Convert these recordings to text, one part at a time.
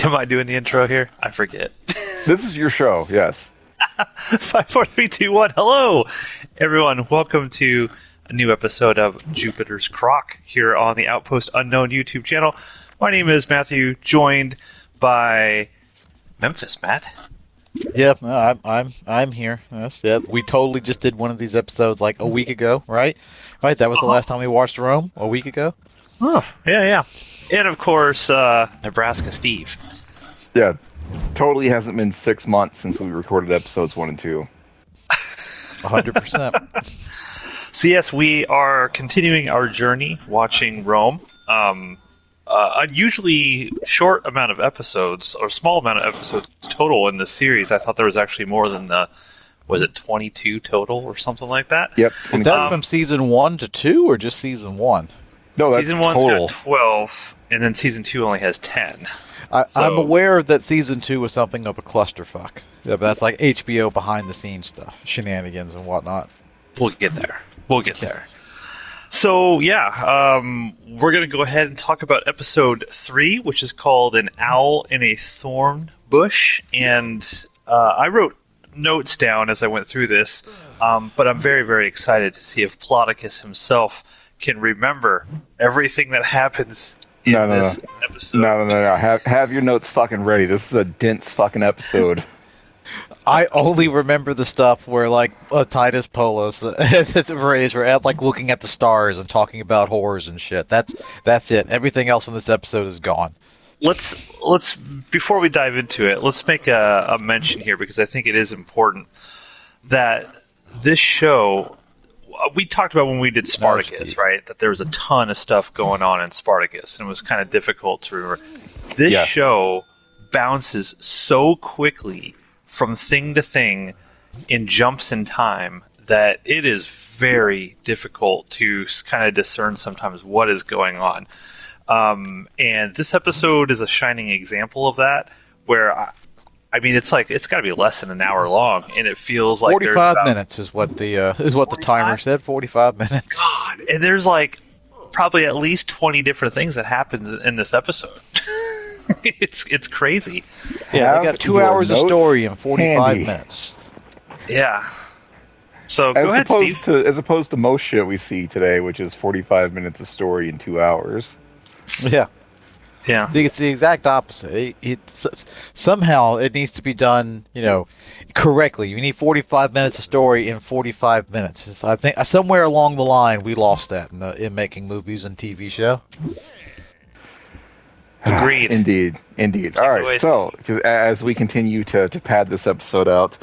Am I doing the intro here? I forget. This is your show, yes. 5, 4, 3, 2, 1. Hello, everyone. Welcome to a new episode of Jupiter's CROCK here on the Outpost Unknown YouTube channel. My name is Matthew, joined by Memphis. Matt. Yeah, I'm here. Yes, yeah. We totally just did one of these episodes like a week ago, right? Right, that was the last time we watched Rome, a week ago. Oh, yeah. And of course, Nebraska Steve. Yeah, totally hasn't been 6 months since we recorded episodes 1 and 2. 100%. So yes, we are continuing our journey watching Rome. Unusually short amount of episodes, or small amount of episodes total in this series. I thought there was actually more than was it 22 total or something like that? Yep. Is that from season 1 to 2 or just season 1? No, that's season 1's total. got 12, and then season 2 only has 10. I'm aware that season 2 was something of a clusterfuck. Yeah, but that's like HBO behind the scenes stuff, shenanigans and whatnot. We'll get there. So, we're going to go ahead and talk about episode 3, which is called An Owl in a Thorn Bush. And I wrote notes down as I went through this, but I'm very, very excited to see if Plodicus himself can remember everything that happens in this episode. No. Have your notes fucking ready. This is a dense fucking episode. I only remember the stuff where, like, Titus Polos and the Rays were at, like, looking at the stars and talking about whores and shit. That's it. Everything else from this episode is gone. Let's before we dive into it, let's make a mention here, because I think it is important that this show, we talked about when we did Spartacus, right? That there was a ton of stuff going on in Spartacus, and it was kind of difficult to remember. This show bounces so quickly from thing to thing in jumps in time that it is very difficult to kind of discern sometimes what is going on. And this episode is a shining example of that, where I mean, it's got to be less than an hour long, and it feels like 45 minutes is what the timer said. 45 minutes. God, and there's like probably at least 20 different things that happens in this episode. It's crazy. Yeah, they got 2 hours of story in 45 minutes. Yeah. So go ahead, Steve. As opposed to most shit we see today, which is 45 minutes of story in 2 hours. Yeah. It's the exact opposite. Somehow it needs to be done, correctly. You need 45 minutes of story in 45 minutes. I think somewhere along the line we lost that in making movies and TV show. Agreed. Indeed. All right, so as we continue to pad this episode out,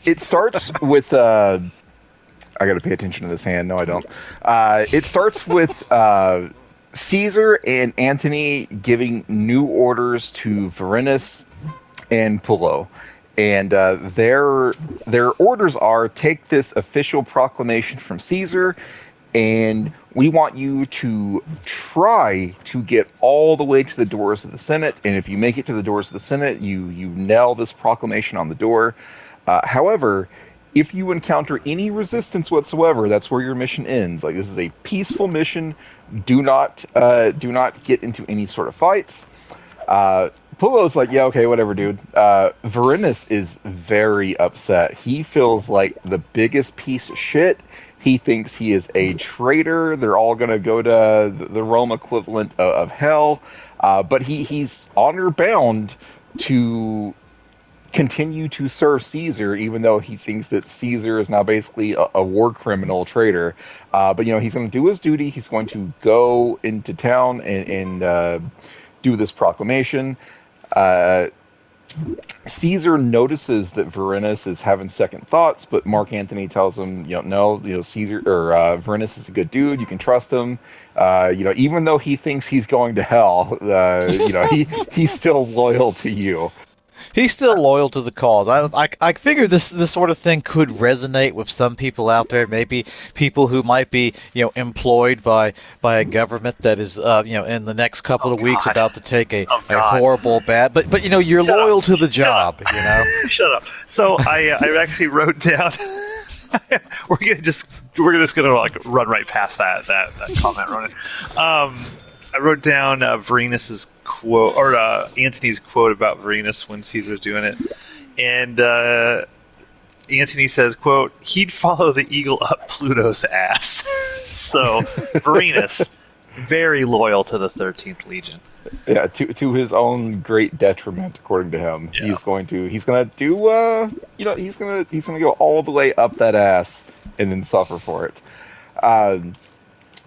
it starts with... I got to pay attention to this hand. No, I don't. It starts with... Caesar and Antony giving new orders to Vorenus and Pullo. And their orders are, take this official proclamation from Caesar, and we want you to try to get all the way to the doors of the Senate. And if you make it to the doors of the Senate, you nail this proclamation on the door. However, if you encounter any resistance whatsoever, that's where your mission ends. Like, this is a peaceful mission. Do not get into any sort of fights. Pullo's like, yeah, okay, whatever, dude. Vorenus is very upset. He feels like the biggest piece of shit. He thinks he is a traitor. They're all going to go to the Rome equivalent of hell. But he's honor-bound to continue to serve Caesar, even though he thinks that Caesar is now basically a war criminal traitor. But he's going to do his duty. He's going to go into town and do this proclamation. Caesar notices that Vorenus is having second thoughts, but Mark Antony tells him, no, Caesar or Vorenus is a good dude. You can trust him. Even though he thinks he's going to hell, he's still loyal to you. He's still loyal to the cause. I figure this sort of thing could resonate with some people out there. Maybe people who might be employed by a government that is in the next couple of weeks about to take a horrible bad. But you're loyal to the job. Shut up. So I actually wrote down. we're just gonna like run right past that comment, Ronan. I wrote down Vorenus's quote, or Antony's quote about Vorenus when Caesar's doing it. And Antony says, quote, he'd follow the eagle up Pluto's ass. So, Vorenus, very loyal to the 13th Legion. Yeah, to his own great detriment, according to him. Yeah. He's gonna do he's gonna go all the way up that ass and then suffer for it.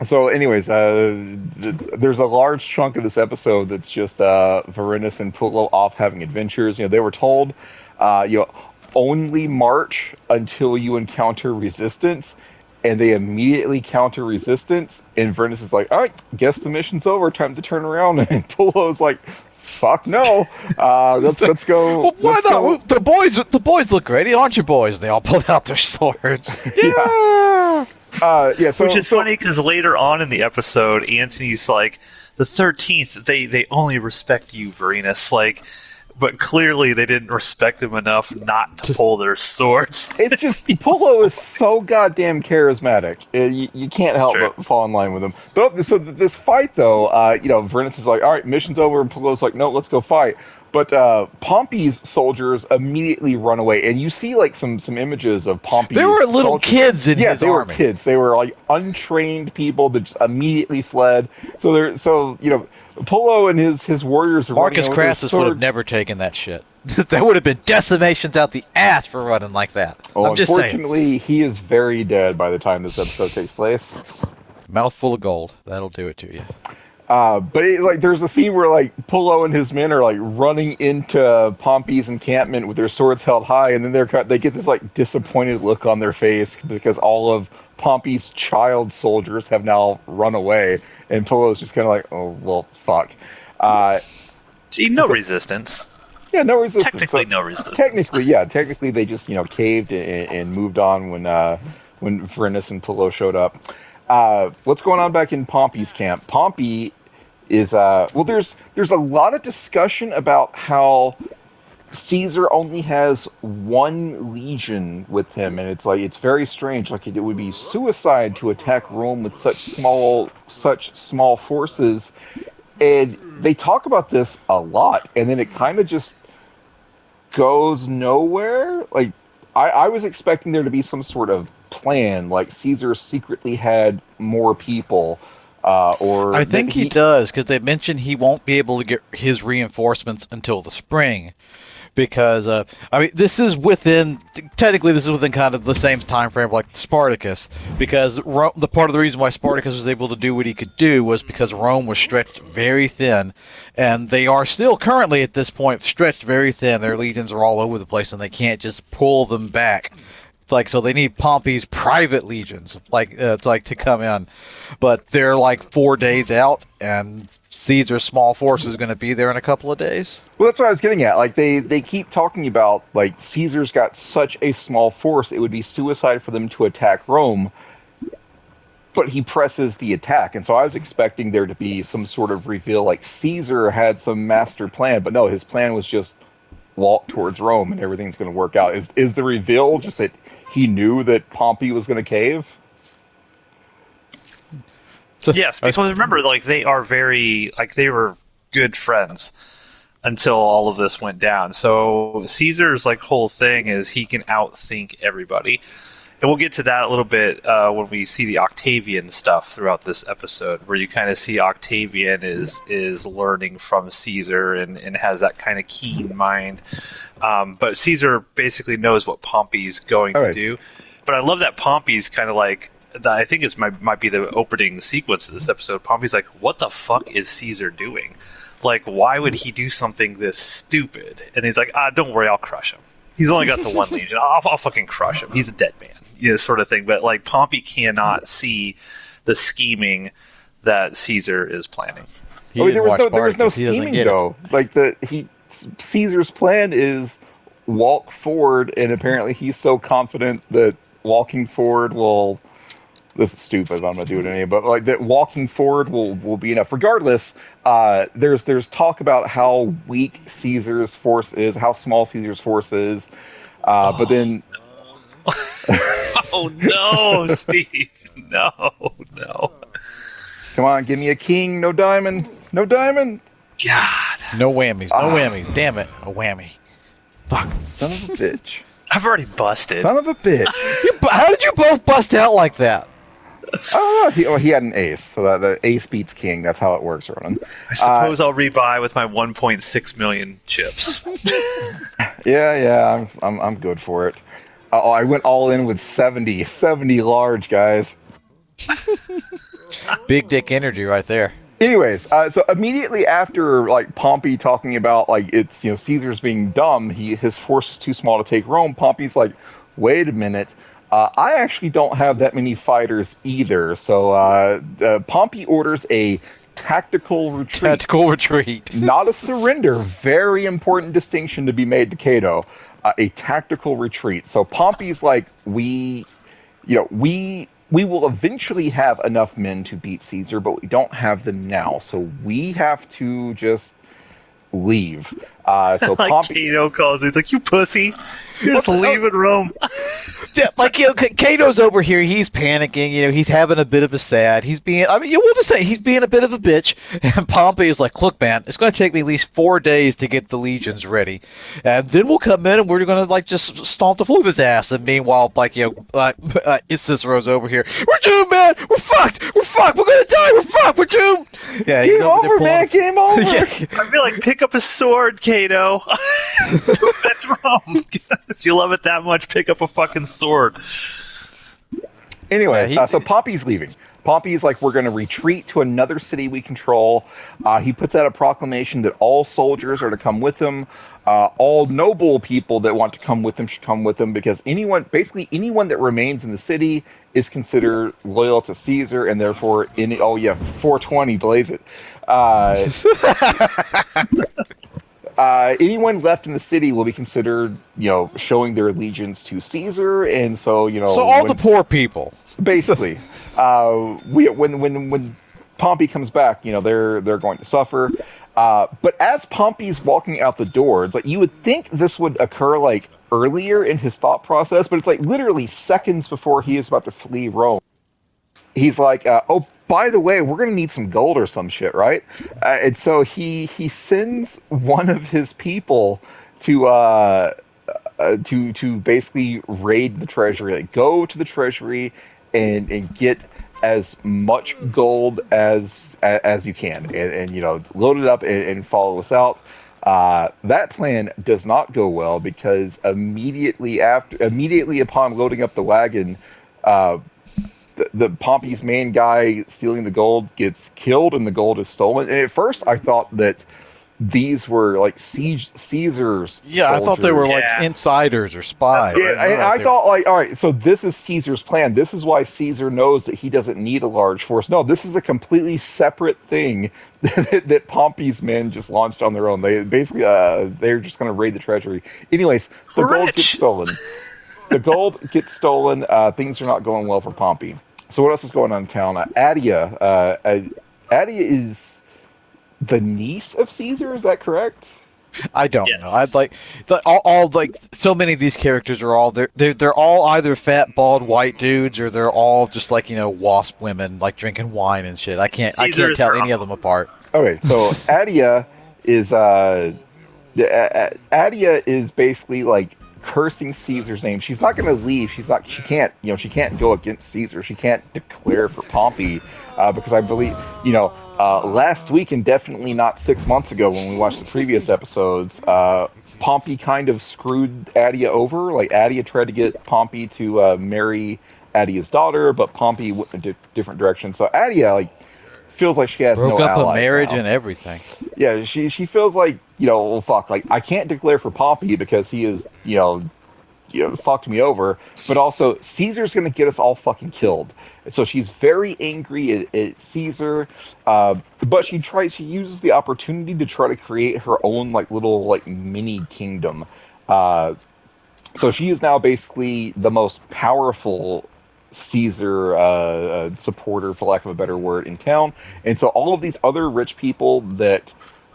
So anyways, there's a large chunk of this episode that's just Vorenus and Pullo off having adventures. They were told, only march until you encounter resistance, and they immediately counter resistance, and Vorenus is like, all right, guess the mission's over, time to turn around, and Pullo's like, fuck no, let's go. Well, why not? The boys look ready, aren't you, boys? They all pulled out their swords. Yeah. Which is funny because later on in the episode, Antony's like, the 13th, they only respect you, Vorenus. Like, but clearly they didn't respect him enough not to pull their swords. It's just, Pullo is so goddamn charismatic. You can't help but fall in line with him. But so this fight, though, Vorenus is like, all right, mission's over, and Pullo's like, no, let's go fight. But Pompey's soldiers immediately run away, and you see like some images of Pompey's There were little kids in his army. Yeah, they were kids. They were like untrained people that just immediately fled. So Pullo and his warriors are Marcus Crassus would have never taken that shit. There would have been decimations out the ass for running like that. Oh, unfortunately, he is very dead by the time this episode takes place. Mouthful of gold. That'll do it to you. But there's a scene where like Pullo and his men are like running into Pompey's encampment with their swords held high, and then they get this like disappointed look on their face because all of Pompey's child soldiers have now run away, and Pullo's just kind of like, oh well, fuck. See, no resistance. Yeah, no resistance. Technically, no resistance. Technically, they just caved and moved on when Vorenus and Pullo showed up. What's going on back in Pompey's camp? Pompey is there's a lot of discussion about how Caesar only has one legion with him, and it's very strange. Like, it would be suicide to attack Rome with such small forces. And they talk about this a lot, and then it kind of just goes nowhere. Like, I was expecting there to be some sort of plan, like Caesar secretly had more people, or I think he does, because they mentioned he won't be able to get his reinforcements until the spring, because this is within kind of the same time frame like Spartacus, because the part of the reason why Spartacus was able to do what he could do was because Rome was stretched very thin, and they are still currently at this point stretched very thin. Their legions are all over the place, and they can't just pull them back. So they need Pompey's private legions, to come in, but they're like 4 days out, and Caesar's small force is going to be there in a couple of days. Well, that's what I was getting at. Like, they keep talking about, like, Caesar's got such a small force, it would be suicide for them to attack Rome, but he presses the attack, and so I was expecting there to be some sort of reveal, like Caesar had some master plan, but no, his plan was just walk towards Rome and everything's going to work out. Is the reveal just that he knew that Pompey was going to cave? Yes, because remember, like, they were good friends until all of this went down. So Caesar's whole thing is he can outthink everybody. And we'll get to that a little bit when we see the Octavian stuff throughout this episode, where you kind of see Octavian is learning from Caesar and has that kind of keen mind. But Caesar basically knows what Pompey's going to do. But I love that Pompey's kind of I think it might be the opening sequence of this episode. Pompey's like, what the fuck is Caesar doing? Like, why would he do something this stupid? And he's like, don't worry, I'll crush him. He's only got the one legion. I'll fucking crush him. He's a dead man, sort of thing. But Pompey cannot see the scheming that Caesar is planning. There was no scheming though. Caesar's plan is walk forward, and apparently he's so confident that walking forward will. This is stupid. I'm not doing it anyway. But that walking forward will be enough. Regardless, there's talk about how weak Caesar's force is, how small Caesar's force is. But then, oh no, Steve, no. Come on, give me a king. No diamond. No diamond. God. No whammies. No whammies. Damn it. A whammy. Fuck. Son of a bitch. I've already busted. Son of a bitch. How did you both bust out like that? I don't know. He had an ace, so that the ace beats king. That's how it works, Ronan. I suppose I'll rebuy with my 1.6 million chips. Yeah. I'm good for it. I went all in with 70 large, guys. Big dick energy right there. Anyways, so immediately after like Pompey talking about like it's Caesar's being dumb, his force is too small to take Rome. Pompey's like, wait a minute. I actually don't have that many fighters either. So Pompey orders a tactical retreat. Not a surrender. Very important distinction to be made to Cato. A tactical retreat. So Pompey's like, we will eventually have enough men to beat Caesar, but we don't have them now. So we have to just leave. So like Pompey, Cato calls, he's like, "You pussy, you're just leaving Rome." Yeah, like Cato's over here. He's panicking. He's having a bit of a sad. We'll just say he's being a bit of a bitch. And Pompey is like, "Look, man, it's going to take me at least 4 days to get the legions ready, and then we'll come in and we're going to like just stomp the floor of his ass." And meanwhile, it's Cicero's over here. We're doomed, man. We're fucked. We're fucked. We're going to die. We're fucked. We're doomed. Yeah, game over, man. Game over. I feel like pick up a sword, Cato. Defend Rome. If you love it that much, pick up a fucking sword. Anyway, so Pompey's leaving. Pompey's like, we're going to retreat to another city we control. He puts out a proclamation that all soldiers are to come with him. All noble people that want to come with him should come with him, because anyone that remains in the city is considered loyal to Caesar, and therefore 420, blaze it. Anyone left in the city will be considered, showing their allegiance to Caesar, and so So all the poor people, basically, when Pompey comes back, they're going to suffer. But as Pompey's walking out the door, it's like you would think this would occur like earlier in his thought process, but it's like literally seconds before he is about to flee Rome. He's like, oh, by the way, we're going to need some gold or some shit, right? And so he sends one of his people to basically raid the treasury, like go to the treasury and get as much gold as you can, and load it up and follow us out. That plan does not go well, because immediately upon loading up the wagon, the Pompey's main guy stealing the gold gets killed and the gold is stolen. And at first I thought that these were like Caesar's Yeah, soldiers. I thought they were like insiders or spies. Yeah, and I thought like, all right, so this is Caesar's plan. This is why Caesar knows that he doesn't need a large force. No, this is a completely separate thing that Pompey's men just launched on their own. They basically they're just going to raid the treasury. Anyways, the gold gets stolen. The gold gets stolen. Things are not going well for Pompey. So what else is going on in town? Attia is the niece of Caesar. Is that correct? I don't know. I'd like all like so many of these characters are all they're all either fat bald white dudes, or they're all just like wasp women like drinking wine and shit. I can't tell any of them apart. Okay, so Attia is basically like cursing Caesar's name. She's not going to leave. She can't go against Caesar. She can't declare for Pompey because I believe, last week, and definitely not 6 months ago when we watched the previous episodes, Pompey kind of screwed Attia over. Like, Attia tried to get Pompey to marry Attia's daughter, but Pompey went in a different direction. So Attia, feels like she has no allies. Broke up a marriage and everything. Yeah, she feels like, well, fuck, like, I can't declare for Pompey because he is, fucked me over, but also Caesar's going to get us all fucking killed. So she's very angry at Caesar, but she uses the opportunity to try to create her own, little mini kingdom. So she is now basically the most powerful Caesar supporter, for lack of a better word, in town. And so all of these other rich people that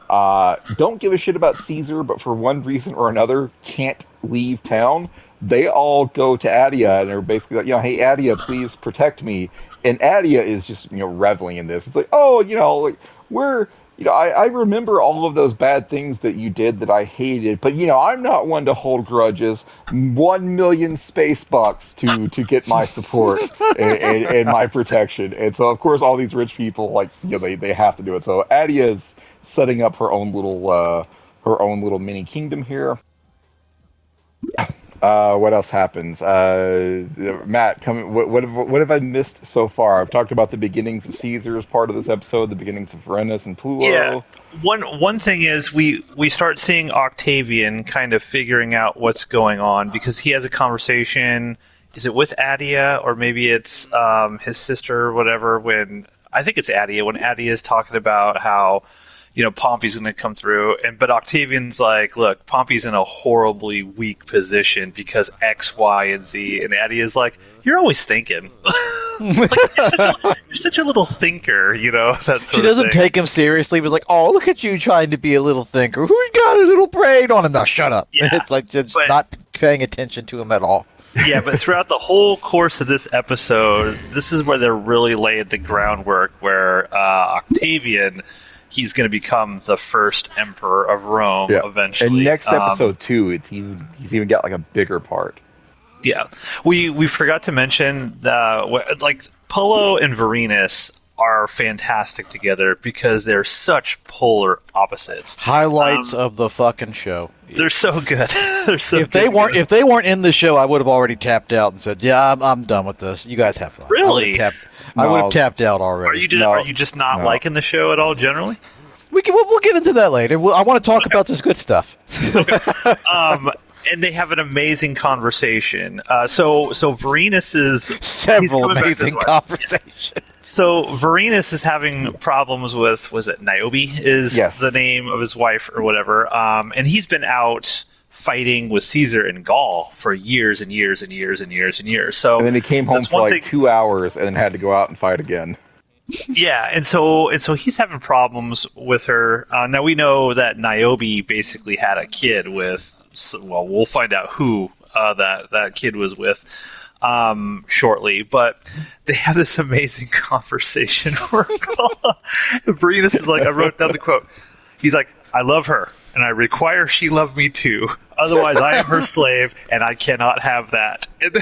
don't give a shit about Caesar, but for one reason or another can't leave town, they all go to Attia and are basically like, hey, Attia, please protect me. and Adia is just reveling in this. It's like, oh, like we're. I remember all of those bad things that you did that I hated, but I'm not one to hold grudges. 1,000,000 space bucks to get my support and my protection, and so of course all these rich people they have to do it. So Adia's setting up her own little mini kingdom here. What else happens? Matt, what have I missed so far? I've talked about the beginnings of Caesar as part of this episode, the beginnings of Vorenus and Pullo. Yeah. One thing is we start seeing Octavian kind of figuring out what's going on because he has a conversation. Is it with Adia or maybe it's his sister or whatever? I think it's Adia when Adia is talking about how Pompey's going to come through, but Octavian's like, look, Pompey's in a horribly weak position because X, Y, and Z, and Adia's like, you're always thinking. Like, you're such a little thinker, that sort of thing. She doesn't take him seriously, but like, oh, look at you trying to be a little thinker. Who got a little brain on him? Now shut up. Yeah, it's like just not paying attention to him at all. Yeah, but throughout the whole course of this episode, this is where they're really laying the groundwork, where Octavian... he's going to become the first emperor of Rome eventually. And next episode too, he's even got like a bigger part. Yeah, we forgot to mention Pullo and Vorenus are fantastic together because they're such polar opposites. Highlights of the fucking show. They're so good. They're so. If they weren't in the show, I would have already tapped out and said, "Yeah, I'm done with this. You guys have fun." Really? I would have tapped out already. Are you just not liking the show at all generally? We'll get into that later. I want to talk about this good stuff. Okay. And they have an amazing conversation. So Vorenus is several amazing conversations. So Vorenus is having problems with, was it Niobe is the name of his wife or whatever, and he's been out fighting with Caesar in Gaul for years and years and years and years and years. So and then he came home for 2 hours and then had to go out and fight again. Yeah, and so he's having problems with her. Now we know that Niobe basically had a kid with. Well, we'll find out who that kid was with shortly. But they have this amazing conversation where Vorenus is like, I wrote down the quote. He's like, "I love her, and I require she love me too. Otherwise, I am her slave, and I cannot have that." And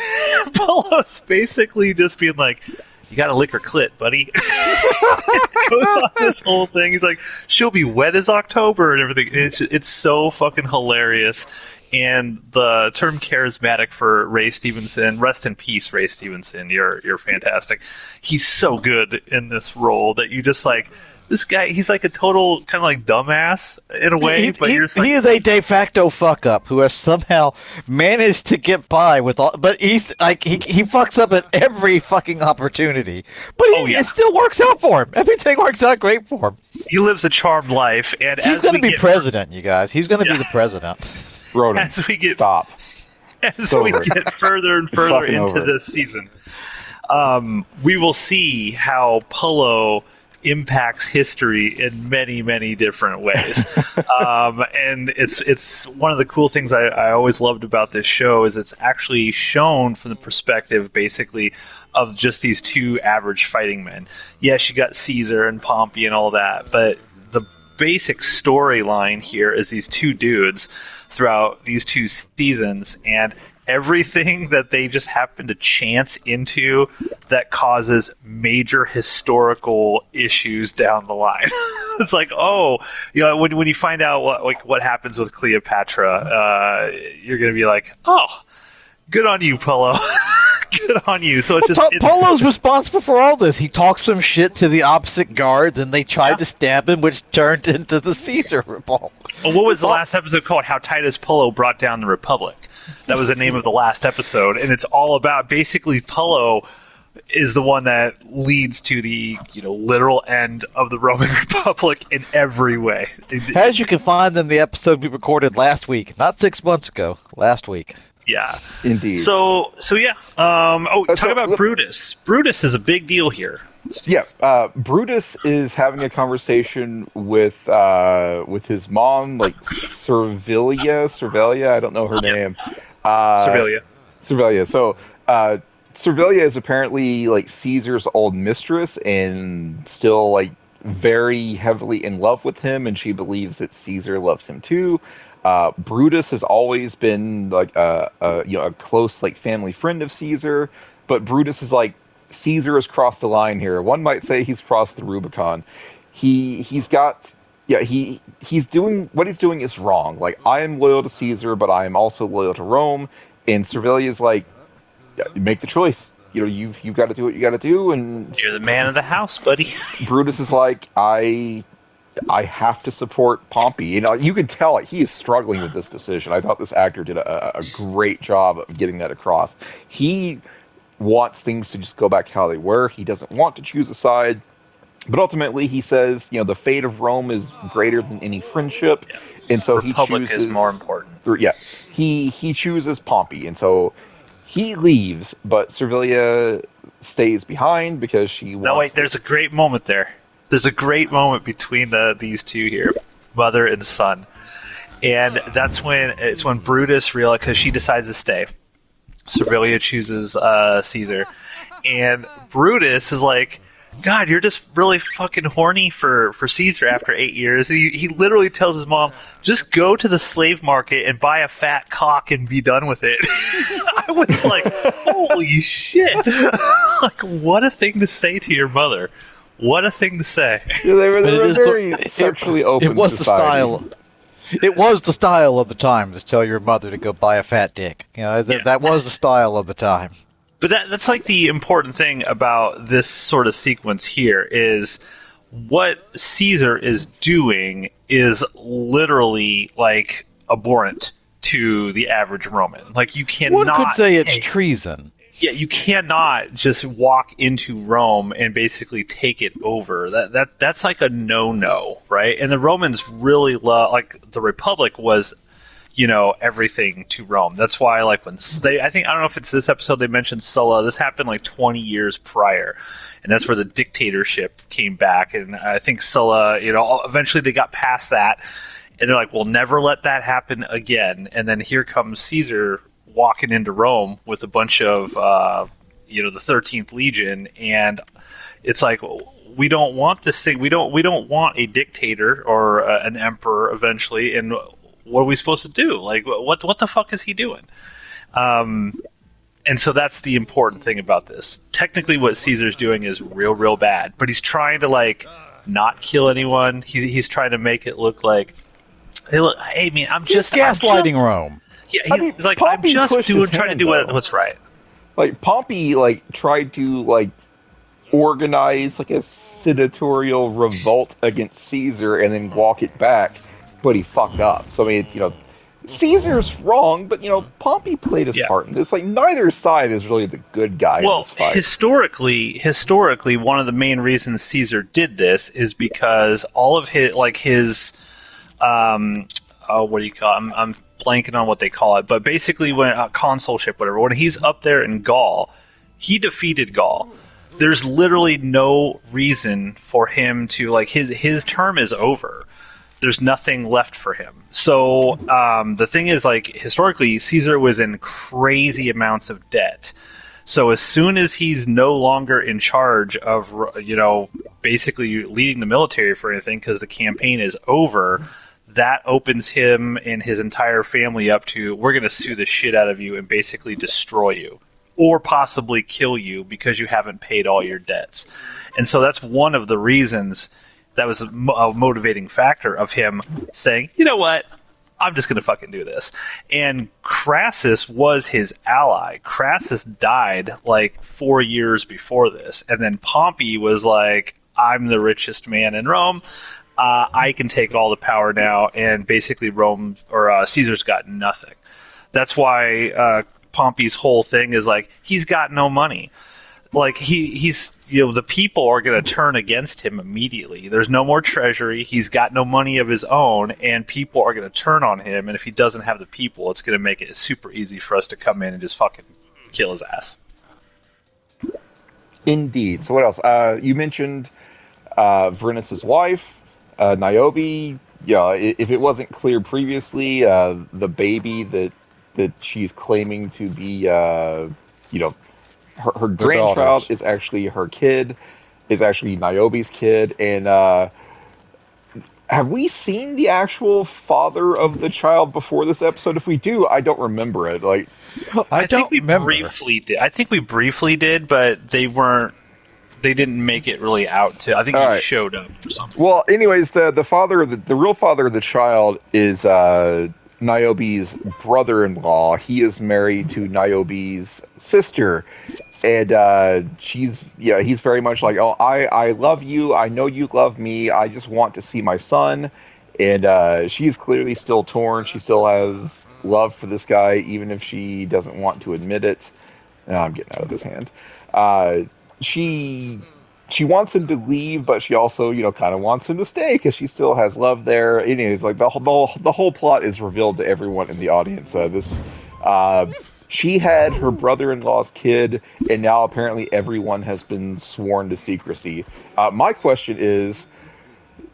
Pullo's basically just being like, "You gotta lick her clit, buddy." Goes on this whole thing. He's like, "She'll be wet as October," and everything. It's so fucking hilarious. And the term "charismatic" for Ray Stevenson, rest in peace, Ray Stevenson. You're fantastic. He's so good in this role that you just like. This guy, he's like a total kind of like dumbass in a way, but you're just like, he is a de facto fuck up who has somehow managed to get by with all. But he's like he fucks up at every fucking opportunity, but it still works out for him. Everything works out great for him. He lives a charmed life, and he's going to be president, you guys. He's going to be the president. Ronan, as we get stop. As we get further and further into this season, we will see how Pullo impacts history in many, many different ways. And it's one of the cool things I always loved about this show is it's actually shown from the perspective, basically, of just these two average fighting men. Yes, you got Caesar and Pompey and all that, but the basic storyline here is these two dudes throughout these two seasons, and everything that they just happen to chance into that causes major historical issues down the line. It's like, when you find out what happens with Cleopatra, you're going to be like, oh, good on you, Pullo. Good on you. So it's Pullo's responsible for all this. He talks some shit to the opposite guards, and they tried to stab him, which turned into the Caesar revolt. Well, what was the last episode called? How Titus Pullo Brought Down the Republic. That was the name of the last episode, and it's all about basically Pullo is the one that leads to the literal end of the Roman Republic in every way. As you can find in the episode we recorded last week, not 6 months ago, last week. Yeah, indeed. So yeah. Talk about Brutus. Brutus is a big deal here. Steve. Yeah, Brutus is having a conversation with his mom, like Servilia. I don't know her name. Servilia. So Servilia is apparently like Caesar's old mistress and still like very heavily in love with him, and she believes that Caesar loves him too. Brutus has always been like a close like family friend of Caesar, but Brutus is like, Caesar has crossed the line here. One might say he's crossed the Rubicon. He's doing what he's doing is wrong. Like, I am loyal to Caesar, but I am also loyal to Rome. And Servilia is like, make the choice. You've got to do what you got to do. And you're the man of the house, buddy. Brutus is like, I have to support Pompey. You can tell he is struggling with this decision. I thought this actor did a great job of getting that across. He wants things to just go back how they were. He doesn't want to choose a side. But ultimately, he says, the fate of Rome is greater than any friendship. Yeah. And so Republic is more important. Yeah. He chooses Pompey. And so he leaves, but Servilia stays behind because she wants... No, wait, there's a great moment there. There's a great moment between these two here, mother and son. And it's when Brutus realizes, because she decides to stay. Servilia chooses Caesar. And Brutus is like, God, you're just really fucking horny for Caesar after 8 years. He literally tells his mom, just go to the slave market and buy a fat cock and be done with it. I was like, holy shit. Like, what a thing to say to your mother. What a thing to say. Yeah, they were very sexually open. It was society. It was the style of the time to tell your mother to go buy a fat dick. That was the style of the time. But that's like the important thing about this sort of sequence here is what Caesar is doing is literally like abhorrent to the average Roman. Like, you cannot... One could say it's treason. Yeah, you cannot just walk into Rome and basically take it over. That's like a no-no, right? And the Romans really love... Like, the Republic was... everything to Rome. That's why, like, when I don't know if it's this episode they mentioned Sulla. This happened like 20 years prior, and that's where the dictatorship came back. And I think Sulla, eventually they got past that, and they're like, we'll never let that happen again. And then here comes Caesar walking into Rome with a bunch of, the 13th Legion, and it's like, we don't want this thing. We don't want a dictator or an emperor eventually, and what are we supposed to do? Like, what the fuck is he doing? And so that's the important thing about this. Technically, what Caesar's doing is real bad, but he's trying to, like, not kill anyone. He's trying to make it look like, hey man, I'm just gaslighting Rome. Yeah, he's like, I'm just trying to do what's right. Like, Pompey, like, tried to, like, organize, like, a senatorial revolt against Caesar and then walk it back. But he fucked up. So, I mean, Caesar's wrong, but, Pompey played his part in this. Like, neither side is really the good guy in this fight. Historically, one of the main reasons Caesar did this is because all of his, what do you call it? I'm blanking on what they call it, but basically when consulship, whatever, when he's up there in Gaul, he defeated Gaul. There's literally no reason for him to, like, his term is over. There's nothing left for him. So the thing is, like, historically, Caesar was in crazy amounts of debt. So as soon as he's no longer in charge of, basically leading the military for anything because the campaign is over, that opens him and his entire family up to, we're going to sue the shit out of you and basically destroy you. Or possibly kill you because you haven't paid all your debts. And so that's one of the reasons... That was a motivating factor of him saying, you know what, I'm just going to fucking do this. And Crassus was his ally. Crassus died like 4 years before this. And then Pompey was like, I'm the richest man in Rome. I can take all the power now. And basically Rome, or Caesar's got nothing. That's why Pompey's whole thing is like, he's got no money. Like, he's the people are going to turn against him immediately. There's no more treasury. He's got no money of his own, and people are going to turn on him. And if he doesn't have the people, it's going to make it super easy for us to come in and just fucking kill his ass. Indeed. So what else? You mentioned Vorenus' wife, Niobe. Yeah, if it wasn't clear previously, the baby that she's claiming to be, her grandchild is actually her kid, is actually Niobe's kid, and have we seen the actual father of the child before this episode? If we do, I don't remember it. Like, I think we briefly did. I think we briefly did, but they weren't. They didn't make it really out to. I think he showed up or something. Well, anyways, the father, the real father of the child is Niobe's brother-in-law. He is married to Niobe's sister, and he's very much like, oh, I love you. I know you love me. I just want to see my son. And she's clearly still torn. She still has love for this guy, even if she doesn't want to admit it. No, I'm getting out of this hand. She wants him to leave, but she also, kind of wants him to stay because she still has love there. Anyways, like the whole plot is revealed to everyone in the audience. She had her brother-in-law's kid, and now apparently everyone has been sworn to secrecy. My question is,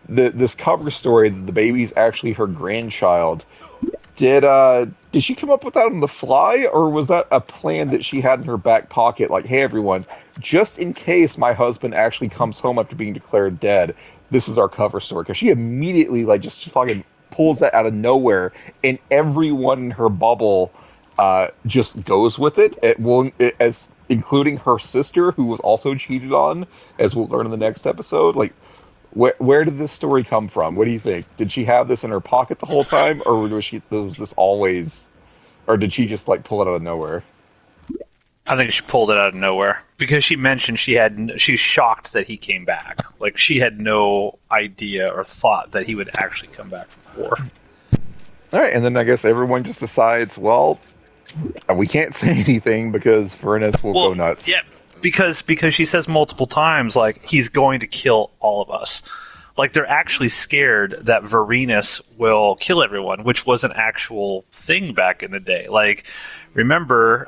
this cover story that the baby's actually her grandchild. Did she come up with that on the fly, or was that a plan that she had in her back pocket? Like, hey, everyone, just in case my husband actually comes home after being declared dead, this is our cover story. Because she immediately, just fucking pulls that out of nowhere, and everyone in her bubble just goes with it. As including her sister, who was also cheated on, as we'll learn in the next episode. Like, where did this story come from? What do you think? Did she have this in her pocket the whole time, or was this always, or did she just pull it out of nowhere? I think she pulled it out of nowhere because she mentioned she's shocked that he came back. Like, she had no idea or thought that he would actually come back from war. All right, and then I guess everyone just decides, well, we can't say anything because Vorenus will go nuts. Yeah. Because she says multiple times, he's going to kill all of us. They're actually scared that Vorenus will kill everyone, which was an actual thing back in the day. Remember,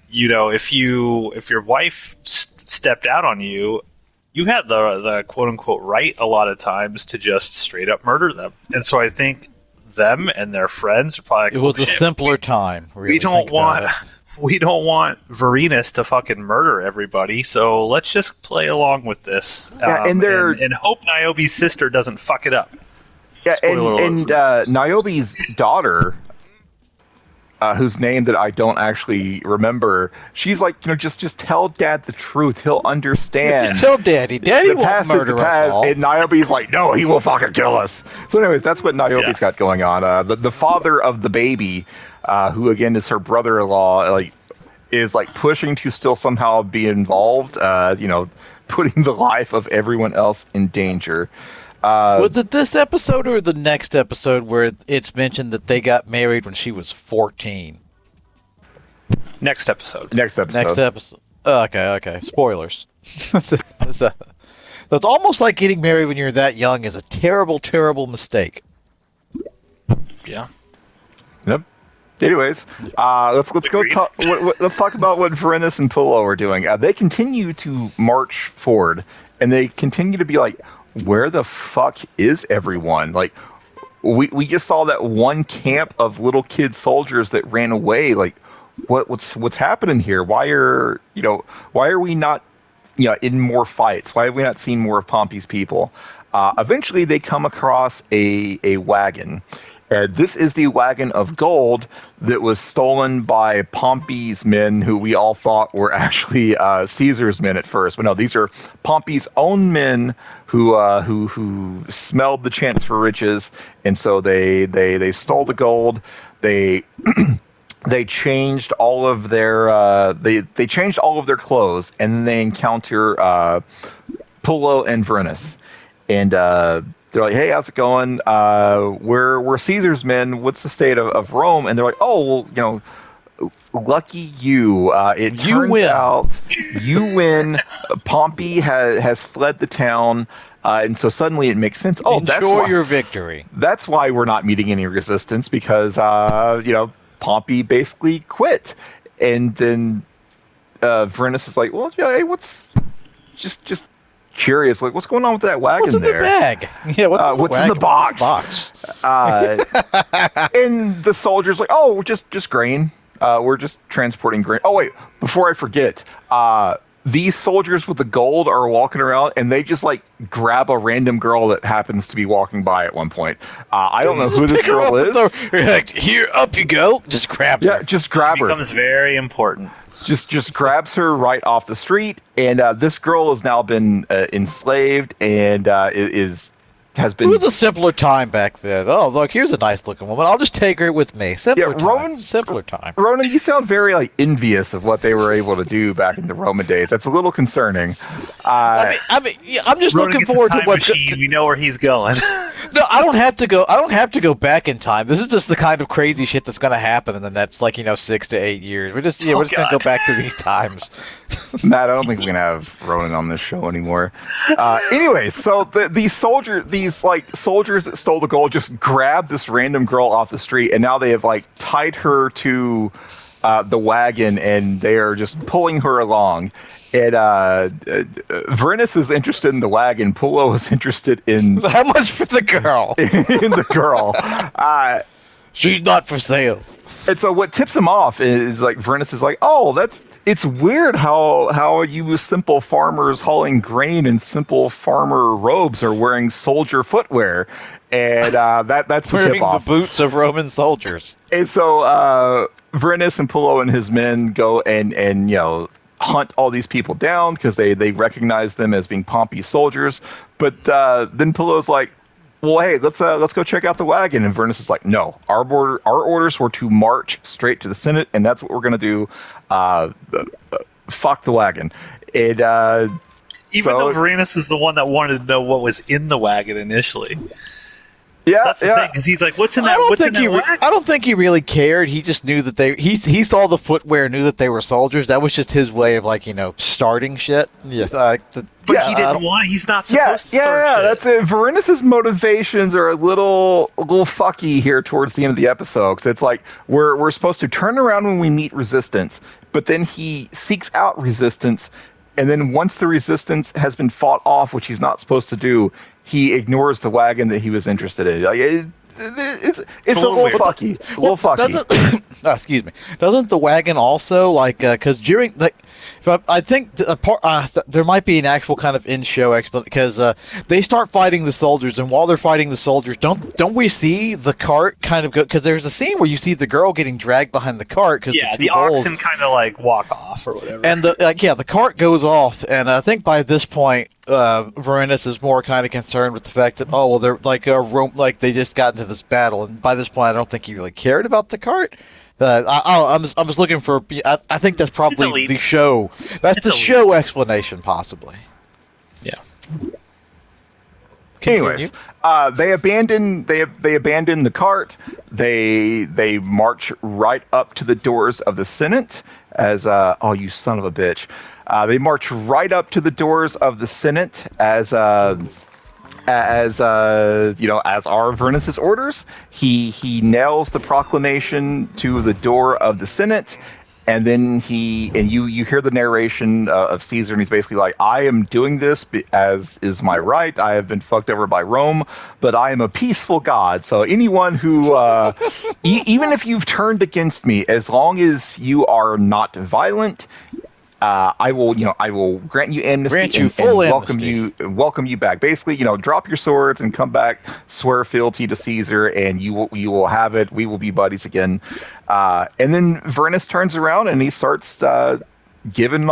if your wife stepped out on you, you had the quote-unquote right a lot of times to just straight up murder them. And so I think them and their friends are probably it was a simpler time. Really, we don't want Vorenus to fucking murder everybody, so let's just play along with this. And hope Niobe's sister doesn't fuck it up. Yeah, and Niobe's daughter, whose name that I don't actually remember, she's like, just tell Dad the truth. He'll understand. Tell Daddy. Daddy won't murder us all. And Niobe's like, no, he will fucking kill us. So anyways, that's what Niobe's got going on. The father of the baby, who again is her brother-in-law, is pushing to still somehow be involved, putting the life of everyone else in danger. Was it this episode or the next episode where it's mentioned that they got married when she was 14? Next episode. Okay. Spoilers. That's almost like getting married when you're that young is a terrible, terrible mistake. Yeah. Yep. Anyways, let's go talk. Let's talk about what Vorenus and Pullo are doing. They continue to march forward, and they continue to be like, where the fuck is everyone? We just saw that one camp of little kid soldiers that ran away. What's happening here? Why are we not in more fights? Why have we not seen more of Pompey's people? Eventually, they come across a wagon. This is the wagon of gold that was stolen by Pompey's men, who we all thought were actually Caesar's men at first. But no, these are Pompey's own men who smelled the chance for riches, and so they stole the gold. They they changed all of their they changed all of their clothes, and then they encounter Pullo and Vorenus, and they're like, hey, how's it going? We're Caesar's men. What's the state of Rome? And they're like, oh, well, lucky you. It turns out you win. Pompey has fled the town. And so suddenly it makes sense. Oh, enjoy your victory. That's why we're not meeting any resistance, because, Pompey basically quit. And then Vorenus is like, well, yeah, hey, what's just curious, what's going on with that wagon there? What's in the bag? Yeah, what's in the box? And the soldier's like, oh, just grain. We're just transporting grain. Oh, wait, before I forget, these soldiers with the gold are walking around, and they just, like, grab a random girl that happens to be walking by at one point. I don't know who this girl is. Like, here, up you go. Just grab her. Yeah, just grab her. It becomes very important. Just grabs her right off the street, and this girl has now been enslaved and has been. It was a simpler time back then. Oh, look, here's a nice looking woman. I'll just take her with me. Simpler time. Ronan, you sound very like envious of what they were able to do back in the Roman days. That's a little concerning. I mean, yeah, I'm just Ronan looking forward to what. We know where he's going. No, I don't have to go. I don't have to go back in time. This is just the kind of crazy shit that's going to happen in the next, 6 to 8 years. We're just going to go back to these times. Matt, I don't think we can have Ronan on this show anymore. Anyway, so these soldiers that stole the gold just grabbed this random girl off the street, and now they have tied her to the wagon, and they are just pulling her along. And Vorenus is interested in the wagon. Pullo is interested in how much for the girl? In the girl. She's not for sale. And so what tips him off is Vorenus is like, oh, it's weird how you simple farmers hauling grain in simple farmer robes are wearing soldier footwear. And that's the tip off. The boots of Roman soldiers. And so Vorenus and Pullo and his men go and hunt all these people down because they recognize them as being Pompey soldiers. But then Pullo's like, well, hey, let's go check out the wagon. And Vorenus is like, no, our orders were to march straight to the Senate, and that's what we're going to do. Fuck the wagon. And even though Vorenus is the one that wanted to know what was in the wagon initially. Yeah, that's the thing. Because he's like, "What's in that? I don't think he really cared. He just knew that he saw the footwear, knew that they were soldiers. That was just his way of starting shit. Yes, but he didn't want. He's not supposed to start shit. That's it. Vorenus's motivations are a little fucky here towards the end of the episode, because it's like we're supposed to turn around when we meet resistance, but then he seeks out resistance. And then once the resistance has been fought off, which he's not supposed to do, he ignores the wagon that he was interested in. It's a little fucky. A little fucky. Excuse me. Doesn't the wagon also because during I think there might be an actual kind of in-show explanation, because they start fighting the soldiers, and while they're fighting the soldiers, don't we see the cart kind of go? Because there's a scene where you see the girl getting dragged behind the cart. Cause the oxen kind of walk off or whatever. And the cart goes off, and I think by this point, Vorenus is more kind of concerned with the fact that they're they just got into this battle, and by this point, I don't think he really cared about the cart. I'm just looking for. I think that's probably the show. That's the show explanation, possibly. Yeah. Anyways, they abandon the cart. They march right up to the doors of the Senate. As oh, you son of a bitch! They march right up to the doors of the Senate as our Vorenus's orders. He nails the proclamation to the door of the Senate, and then you hear the narration of Caesar, and he's basically like, I am doing this as is my right. I have been fucked over by Rome, but I am a peaceful God. So anyone who, even if you've turned against me, as long as you are not violent, I will grant you amnesty and welcome you back. Basically, drop your swords and come back, swear fealty to Caesar, and you will have it. We will be buddies again. And then Vorenus turns around and he starts taking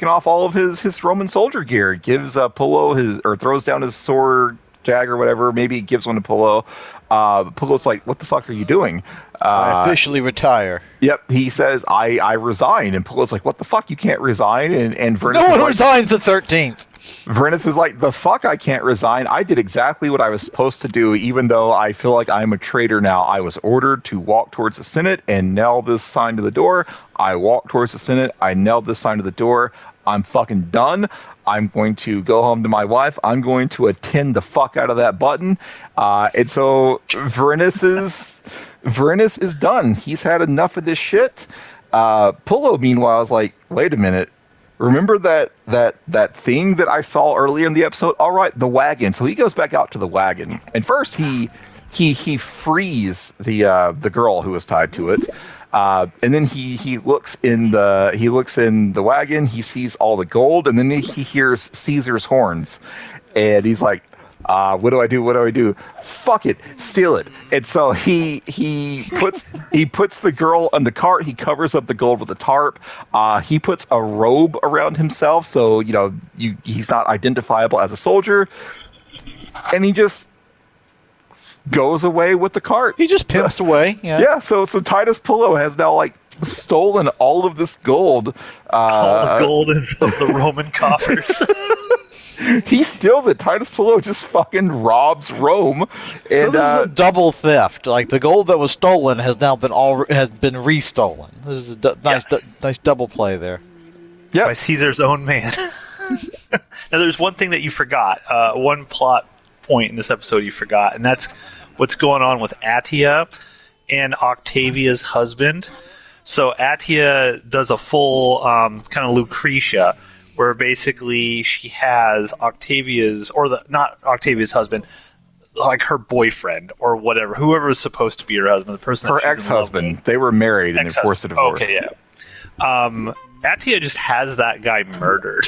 off all of his Roman soldier gear. Gives Pullo throws down his sword, dagger, whatever. Maybe he gives one to Pullo. Pullo's like, what the fuck are you doing? I officially retire. Yep, he says, I resign. And Pullo's like, what the fuck? You can't resign? And Vorenus no one resigns the 13th. Vorenus is like, the fuck I can't resign? I did exactly what I was supposed to do, even though I feel like I'm a traitor now. I was ordered to walk towards the Senate and nail this sign to the door. I walked towards the Senate. I nailed this sign to the door. I'm fucking done. I'm going to go home to my wife. I'm going to attend the fuck out of that button. And so Vorenus is done. He's had enough of this shit. Pullo, meanwhile, is like, wait a minute. Remember that thing that I saw earlier in the episode? All right, the wagon. So he goes back out to the wagon. And first he frees the girl who was tied to it. And then he looks in the wagon. He sees all the gold, and then he hears Caesar's horns, and he's like, what do I do? What do I do? Fuck it, steal it. And so he puts the girl on the cart. He covers up the gold with a tarp. He puts a robe around himself, so he's not identifiable as a soldier. And he just goes away with the cart. He just pimps away. Yeah. Yeah. So Titus Pullo has now stolen all of this gold. All the gold in the Roman coffers. He steals it. Titus Pullo just fucking robs Rome, and this is a double theft. Like the gold that was stolen has now been restolen. This is a nice double play there. Yeah, by Caesar's own man. Now, there's one thing that you forgot. One plot point in this episode you forgot, and that's what's going on with Attia and Octavia's husband. So Attia does a full kind of Lucretia, where basically she has Octavia's, not Octavia's husband, like her boyfriend or whatever, whoever was supposed to be her husband, the person that her ex-husband. They were married and they forced a divorce. Okay, yeah. Attia just has that guy murdered,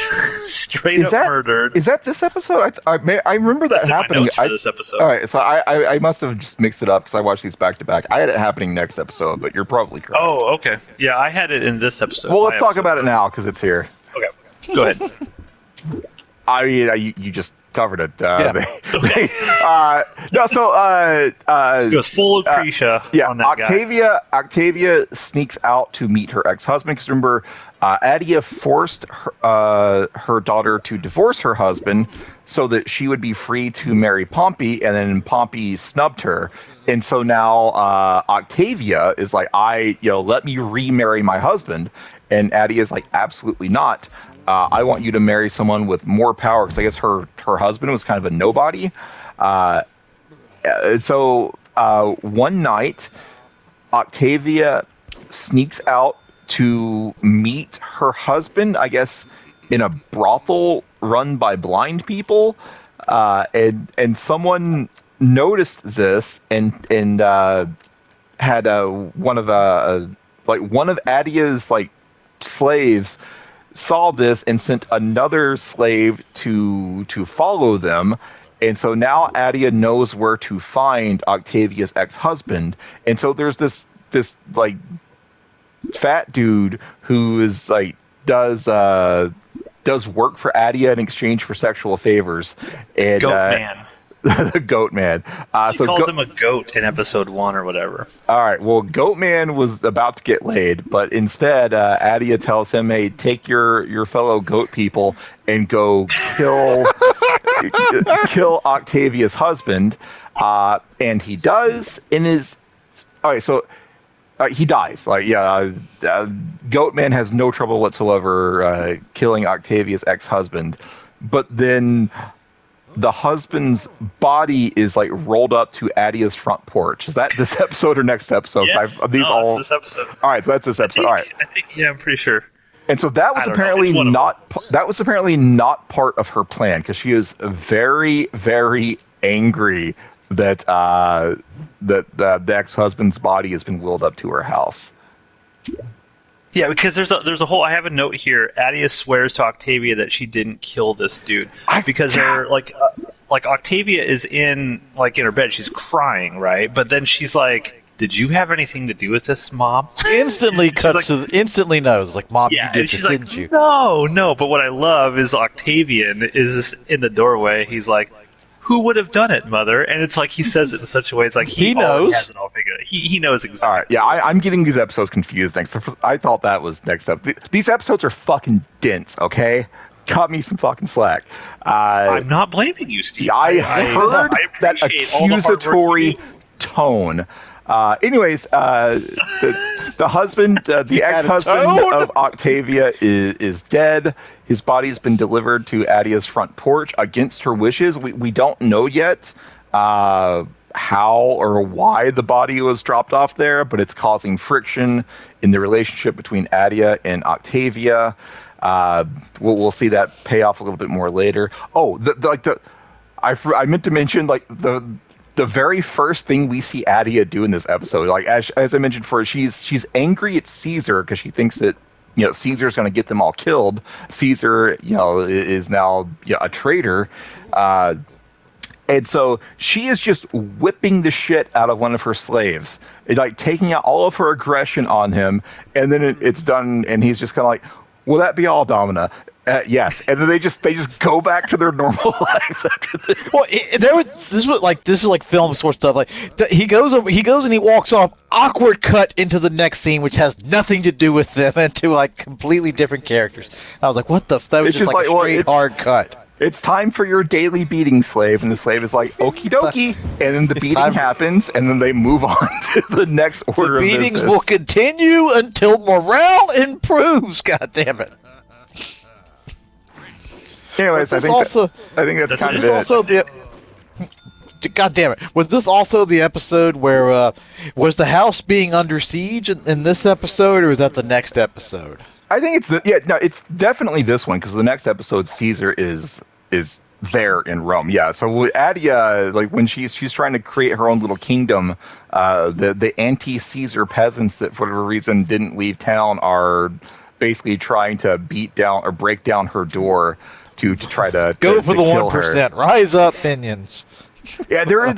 straight up murdered. Is that this episode? I remember that happening. My notes for this episode. All right, so I must have just mixed it up because I watched these back to back. I had it happening next episode, but you're probably correct. Oh, okay. Yeah, I had it in this episode. Well, let's talk about it now because it's here. Okay, go ahead. You just covered it. Okay. It goes full Lucretia on that guy. Octavia sneaks out to meet her ex-husband because remember, Attia forced her daughter to divorce her husband so that she would be free to marry Pompey, and then Pompey snubbed her. And so now Octavia is like, let me remarry my husband. And Attia is like, absolutely not. I want you to marry someone with more power, because I guess her husband was kind of a nobody. So one night, Octavia sneaks out to meet her husband, I guess, in a brothel run by blind people. And someone noticed this and had one of Attia's slaves saw this and sent another slave to follow them. And so now Attia knows where to find Octavia's ex-husband. And so there's this fat dude who is does work for Attia in exchange for sexual favors. And Goat Man. The Goat Man. She calls him a goat in episode 1 or whatever. All right. Well, Goat Man was about to get laid, but instead, Attia tells him, "Hey, take your fellow goat people and go kill Octavia's husband." And he does. All right. So he dies. Goat Man has no trouble whatsoever killing Octavia's ex-husband, but then the husband's body is rolled up to Attia's front porch. Is that this episode or next episode? Yes. It's this episode. All right, that's this episode. All right. I think, I'm pretty sure. And so that was apparently not part of her plan, because she is very, very angry that the ex-husband's body has been wheeled up to her house. Yeah, because there's a whole. I have a note here. Attia swears to Octavia that she didn't kill this dude because they're Octavia is in her bed. She's crying, right? But then she's like, "Did you have anything to do with this, Mom?" Instantly instantly knows. Mom, you did this, didn't you? No. But what I love is Octavian is in the doorway. He's like, "Who would have done it, Mother?" And it's he says it in such a way. It's he knows. Has it all figured out. He knows exactly. All right, yeah, I'm getting these episodes confused. I thought that was next up. These episodes are fucking dense. Okay, cut me some fucking slack. I'm not blaming you, Steve. I heard that accusatory tone. Anyways, the husband, the ex-husband of Octavia is dead. His body has been delivered to Attia's front porch against her wishes. We don't know yet how or why the body was dropped off there, but it's causing friction in the relationship between Attia and Octavia. We'll see that pay off a little bit more later. Oh, I meant to mention the very first thing we see Adia do in this episode, like as I mentioned before, she's angry at Caesar because she thinks that Caesar's going to get them all killed. Caesar, is now a traitor, and so she is just whipping the shit out of one of her slaves, like taking out all of her aggression on him, and then it's done, and he's just kind of like, "Will that be all, Domina?" Yes, and then they just go back to their normal lives after this. Well, this is like film sort of stuff. Like he goes and he walks off. Awkward cut into the next scene, which has nothing to do with them, and to like completely different characters. I was like, what the? That was just like a straight hard cut. It's time for your daily beating, slave, and the slave is like, okie dokie, and then the beating happens, and then they move on to the next order of business. The beatings will continue until morale improves. God damn it. Anyways, I think that's kind of it. Also God damn it! Was this also the episode where was the house being under siege in this episode, or was that the next episode? I think it's definitely this one, because the next episode Caesar is there in Rome. Yeah, so Adia, like when she's trying to create her own little kingdom, the anti-Caesar peasants that for whatever reason didn't leave town are basically trying to beat down or break down her door to try to go for the 1%. Rise up, minions. Yeah, God,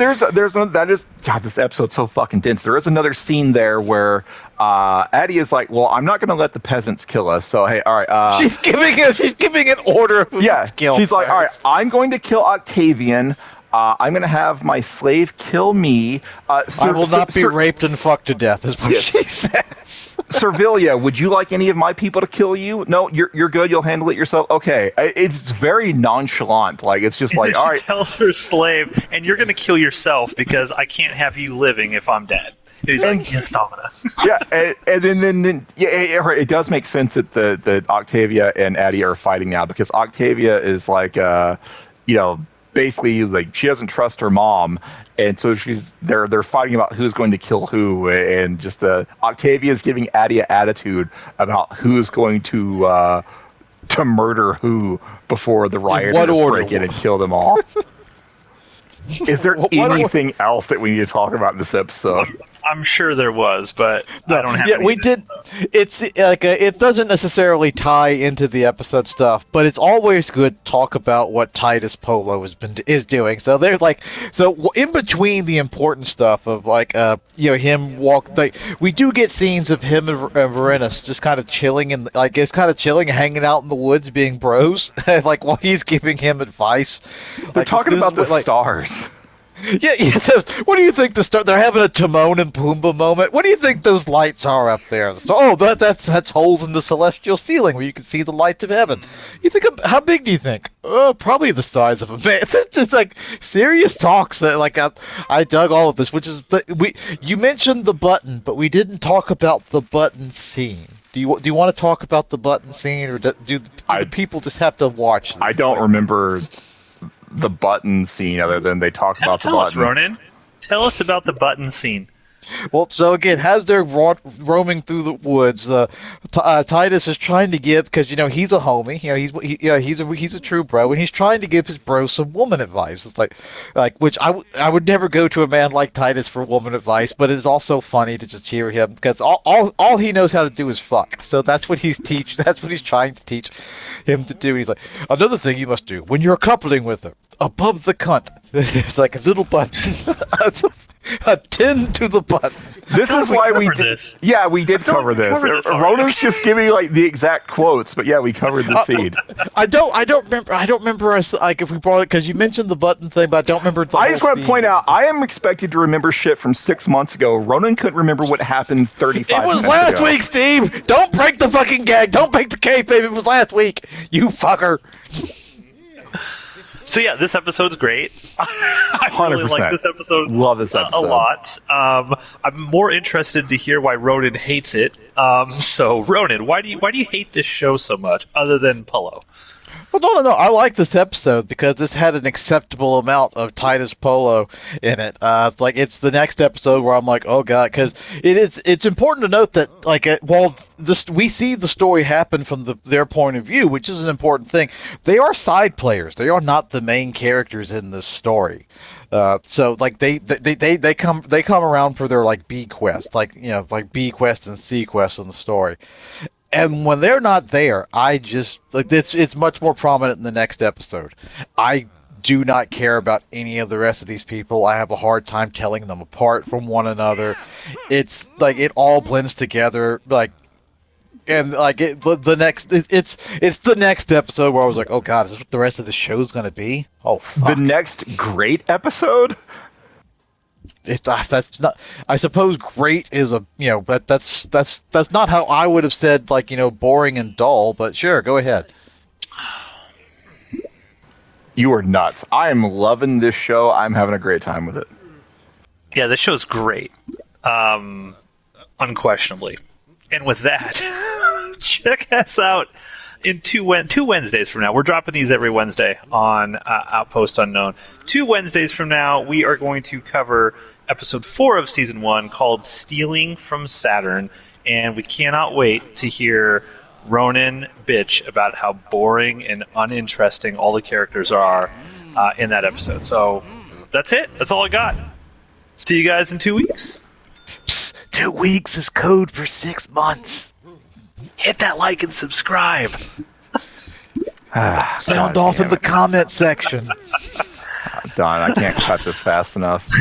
this episode's so fucking dense. There is another scene there where Addie is like, well, I'm not going to let the peasants kill us. So hey, all right. She's giving an order. She's like, all right, I'm going to kill Octavian. I'm going to have my slave kill me. I will not be raped and fucked to death, is what she says. Servilia, would you like any of my people to kill you? No, you're good. You'll handle it yourself. Okay. It's very nonchalant. Like, it's just like, all right. She tells her slave, and you're going to kill yourself because I can't have you living if I'm dead. And he's like, yes, Domina. Yeah, and then it does make sense that Octavia and Addie are fighting now, because Octavia is like, basically like she doesn't trust her mom. And so they're fighting about who's going to kill who, and just Octavia is giving Addie an attitude about who's going to murder who before the rioters break in and kill them all. Is there anything else that we need to talk about in this episode? I'm sure there was, but I don't have. Yeah, we did. It's like it doesn't necessarily tie into the episode stuff, but it's always good to talk about what Titus Pullo is doing. So there's in between the important stuff of him we do get scenes of him and Vorenus just kind of chilling and hanging out in the woods, being bros, like while he's giving him advice. They're talking about the stars. Yeah. What do you think they're having a Timon and Pumbaa moment? What do you think those lights are up there? That's holes in the celestial ceiling where you can see the lights of heaven. You think how big do you think? Probably the size of a man. It's just like serious talks that I dug all of this, which is you mentioned the button, but we didn't talk about the button scene. Do you want to talk about the button scene, or do the people just have to watch this? I don't remember the button scene other than they talk about the button. Tell us, Ronan. Tell us about the button scene. Well, so again, as they're roaming through the woods, Titus is trying to give, because he's a homie, he's a true bro, and he's trying to give his bro some woman advice. It's like which I would never go to a man like Titus for woman advice, but it's also funny to just hear him, because all he knows how to do is fuck. So that's what he's trying to teach him to do. He's like, another thing you must do when you're coupling with her, above the cunt, there's like a little button. A 10 to the button. This is why we did this. Yeah, we did cover this. Ronan's just giving the exact quotes, but yeah, we covered the scene. I don't remember us if we brought it, because you mentioned the button thing, but I don't remember the I just want to point out, I am expected to remember shit from 6 months ago. Ronan couldn't remember what happened 35 minutes ago. It was last week, Steve! Don't break the fucking gag! Don't break the kayfabe! It was last week! You fucker! So yeah, this episode's great. I really 100%. like this episode. Love this episode a lot. I'm more interested to hear why Ronan hates it. So Ronan, why do you hate this show so much, other than Pullo? Well, no. I like this episode because this had an acceptable amount of Titus Pullo in it. It's the next episode where I'm like, oh god, because it's important to note that while we see the story happen from their point of view, which is an important thing, they are side players. They are not the main characters in this story. So like they come around for their like B quest, like like B quest and C quest in the story. And when they're not there, I just like it's much more prominent in the next episode. I do not care about any of the rest of these people. I have a hard time telling them apart from one another. It's like it all blends together, like, and like it's the next episode where I was like, oh god, is this what the rest of the show's gonna be? Oh, fuck. The next great episode. That's not. I suppose great is but that's not how I would have said like boring and dull. But sure, go ahead. You are nuts. I am loving this show. I'm having a great time with it. Yeah, this show's great. Unquestionably. And with that, check us out in two Wednesdays from now. We're dropping these every Wednesday on Outpost Unknown. 2 Wednesdays from now, we are going to cover episode 4 of season 1 called Stealing from Saturn. And we cannot wait to hear Ronan bitch about how boring and uninteresting all the characters are in that episode. So that's it. That's all I got. See you guys in 2 weeks. Psst, 2 weeks is code for 6 months. Hit that like and subscribe. Sound off in the comment section. Don, I can't cut this fast enough.